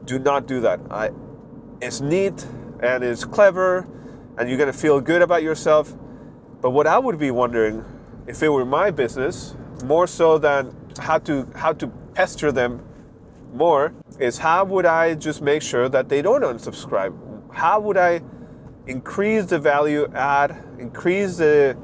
Do not do that. It's neat and it's clever and you're going to feel good about yourself. But what I would be wondering, if it were my business, more so than how to pester them more, is how would I just make sure that they don't unsubscribe? How would I increase the value add, increase the...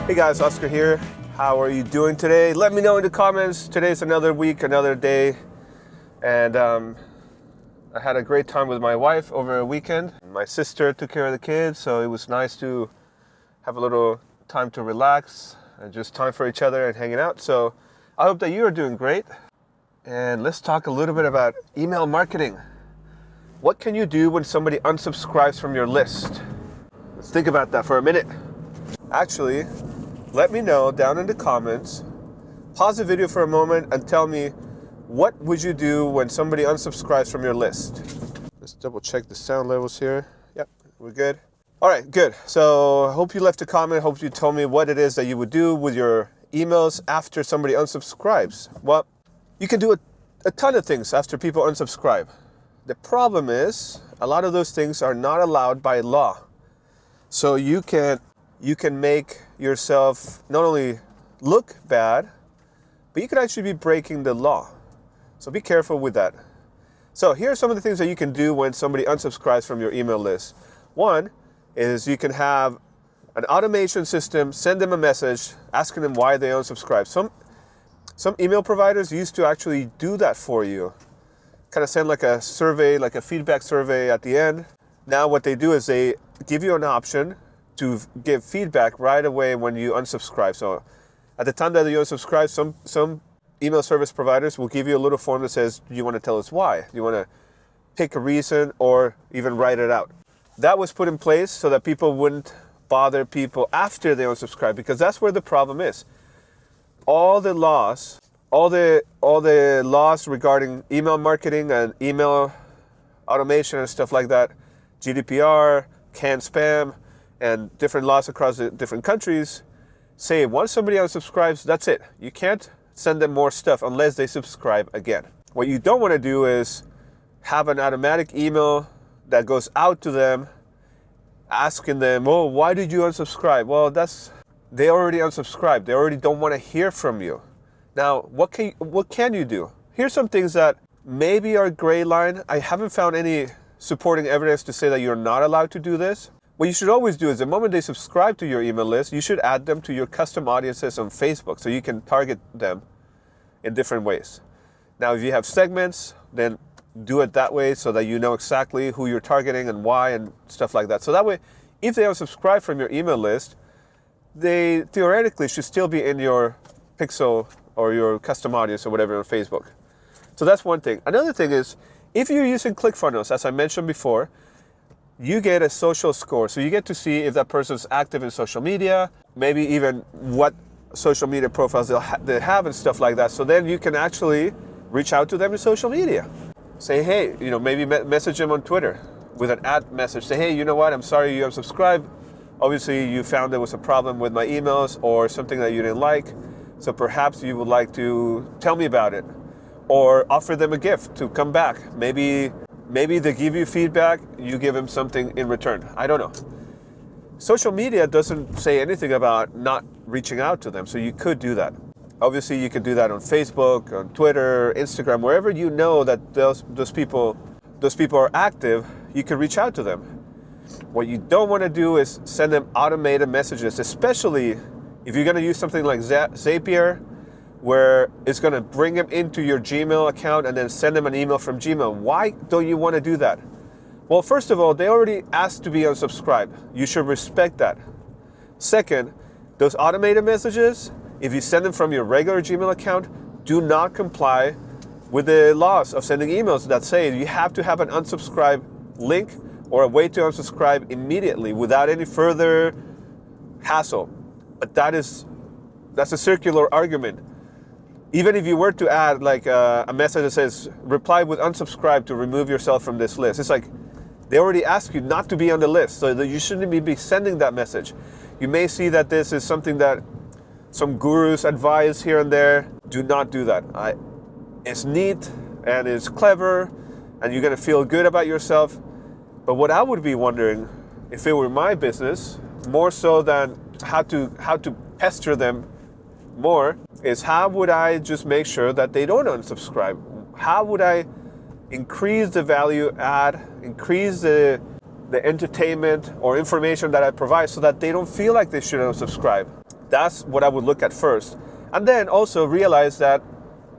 Hey guys, Oscar here. How are you doing today? Let me know in the comments. Today's another week, another day. And I had a great time with my wife over a weekend. My sister took care of the kids, so it was nice to have a little time to relax and just time for each other and hanging out. So I hope that you are doing great. And let's talk a little bit about email marketing. What can you do when somebody unsubscribes from your list? Let's think about that for a minute. Actually, let me know down in the comments. Pause the video for a moment and tell me, what would you do when somebody unsubscribes from your list? Let's double check the sound levels here. Yep, we're good. All right, good. So I hope you left a comment. Hope you told me what it is that you would do with your emails after somebody unsubscribes. Well, you can do a ton of things after people unsubscribe. The problem is a lot of those things are not allowed by law. So you can make yourself not only look bad, but you could actually be breaking the law. So be careful with that. So here are some of the things that you can do when somebody unsubscribes from your email list. One is you can have an automation system, send them a message asking them why they unsubscribe. Some email providers used to actually do that for you. Kind of send like a survey, like a feedback survey at the end. Now what they do is they give you an option to give feedback right away when you unsubscribe. So at the time that you unsubscribe, some email service providers will give you a little form that says, do you want to tell us why? Do you want to pick a reason or even write it out? That was put in place so that people wouldn't bother people after they unsubscribe, because that's where the problem is. All the laws regarding email marketing and email automation and stuff like that, GDPR, canned spam, and different laws across the different countries say once somebody unsubscribes, that's it. You can't send them more stuff unless they subscribe again. What you don't want to do is have an automatic email that goes out to them asking them, oh, why did you unsubscribe? Well, they already unsubscribed. They already don't want to hear from you. Now, what can you do? Here's some things that maybe are gray line. I haven't found any supporting evidence to say that you're not allowed to do this. What you should always do is the moment they subscribe to your email list, you should add them to your custom audiences on Facebook so you can target them in different ways. Now, if you have segments, then do it that way so that you know exactly who you're targeting and why and stuff like that. So that way, if they unsubscribe from your email list, they theoretically should still be in your pixel or your custom audience or whatever on Facebook. So that's one thing. Another thing is, if you're using ClickFunnels, as I mentioned before, you get a social score. So you get to see if that person's active in social media, maybe even what social media profiles they have and stuff like that. So then you can actually reach out to them in social media. Say, hey, maybe message them on Twitter with an ad message. Say, hey, you know what? I'm sorry you unsubscribed. Obviously, you found there was a problem with my emails or something that you didn't like. So perhaps you would like to tell me about it, or offer them a gift to come back. Maybe they give you feedback, you give them something in return. I don't know. Social media doesn't say anything about not reaching out to them, so you could do that. Obviously, you could do that on Facebook, on Twitter, Instagram, wherever you know that those people are active, you can reach out to them. What you don't want to do is send them automated messages, especially if you're going to use something like Zapier, where it's going to bring them into your Gmail account and then send them an email from Gmail. Why don't you want to do that? Well, first of all, they already asked to be unsubscribed. You should respect that. Second, those automated messages, if you send them from your regular Gmail account, do not comply with the laws of sending emails that say you have to have an unsubscribe link or a way to unsubscribe immediately without any further hassle. But that's a circular argument. Even if you were to add like a message that says, reply with unsubscribe to remove yourself from this list. It's like, they already asked you not to be on the list, so that you shouldn't be sending that message. You may see that this is something that some gurus advise here and there. Do not do that. It's neat and it's clever and you're gonna feel good about yourself. But what I would be wondering, if it were my business, more so than how to pester them more, is how would I just make sure that they don't unsubscribe? How would I increase the value add, increase the entertainment or information that I provide so that they don't feel like they should unsubscribe? That's what I would look at first. And then also realize that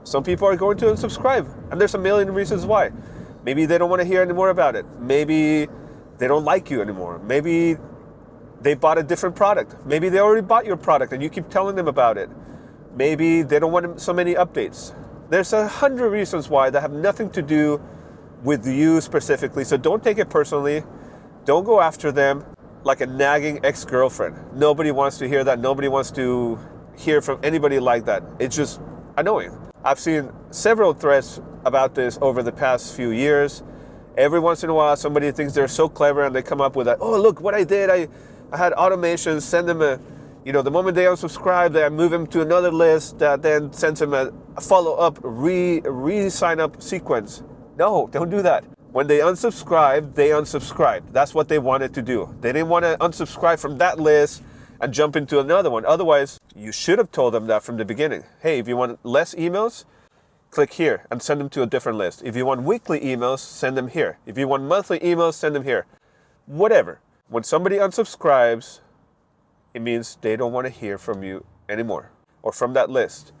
some people are going to unsubscribe, and there's a million reasons why. Maybe they don't want to hear any more about it. Maybe they don't like you anymore. Maybe they bought a different product. Maybe they already bought your product and you keep telling them about it. Maybe they don't want so many updates. There's 100 reasons why that have nothing to do with you specifically. So don't take it personally. Don't go after them like a nagging ex-girlfriend. Nobody wants to hear that. Nobody wants to hear from anybody like that. It's just annoying. I've seen several threads about this over the past few years. Every once in a while, somebody thinks they're so clever and they come up with that, oh, look what I did. I had automations send them the moment they unsubscribe, I move them to another list that then sends them a follow-up, re-sign up sequence. No, don't do that. When they unsubscribe, they unsubscribe. That's what they wanted to do. They didn't want to unsubscribe from that list and jump into another one. Otherwise, you should have told them that from the beginning. Hey, if you want less emails, click here and send them to a different list. If you want weekly emails, send them here. If you want monthly emails, send them here. Whatever. When somebody unsubscribes, it means they don't want to hear from you anymore or from that list.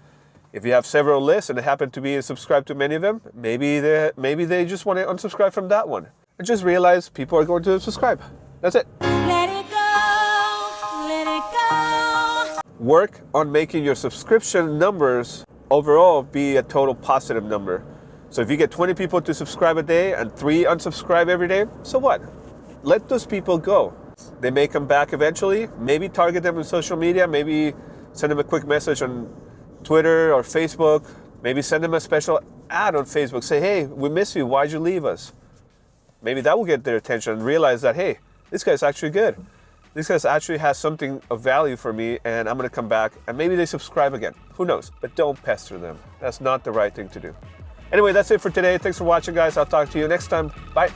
If you have several lists and they happen to be subscribed to many of them, maybe they just want to unsubscribe from that one. And just realize people are going to subscribe. That's it. Let it go, let it go. Work on making your subscription numbers overall be a total positive number. So if you get 20 people to subscribe a day and 3 unsubscribe every day, so what? Let those people go. They may come back eventually. Maybe target them on social media. Maybe send them a quick message on Twitter or Facebook. Maybe send them a special ad on Facebook. Say, hey, we miss you. Why'd you leave us? Maybe that will get their attention and realize that, hey, this guy's actually good. This guy actually has something of value for me and I'm going to come back and maybe they subscribe again. Who knows? But don't pester them. That's not the right thing to do. Anyway, that's it for today. Thanks for watching, guys. I'll talk to you next time. Bye.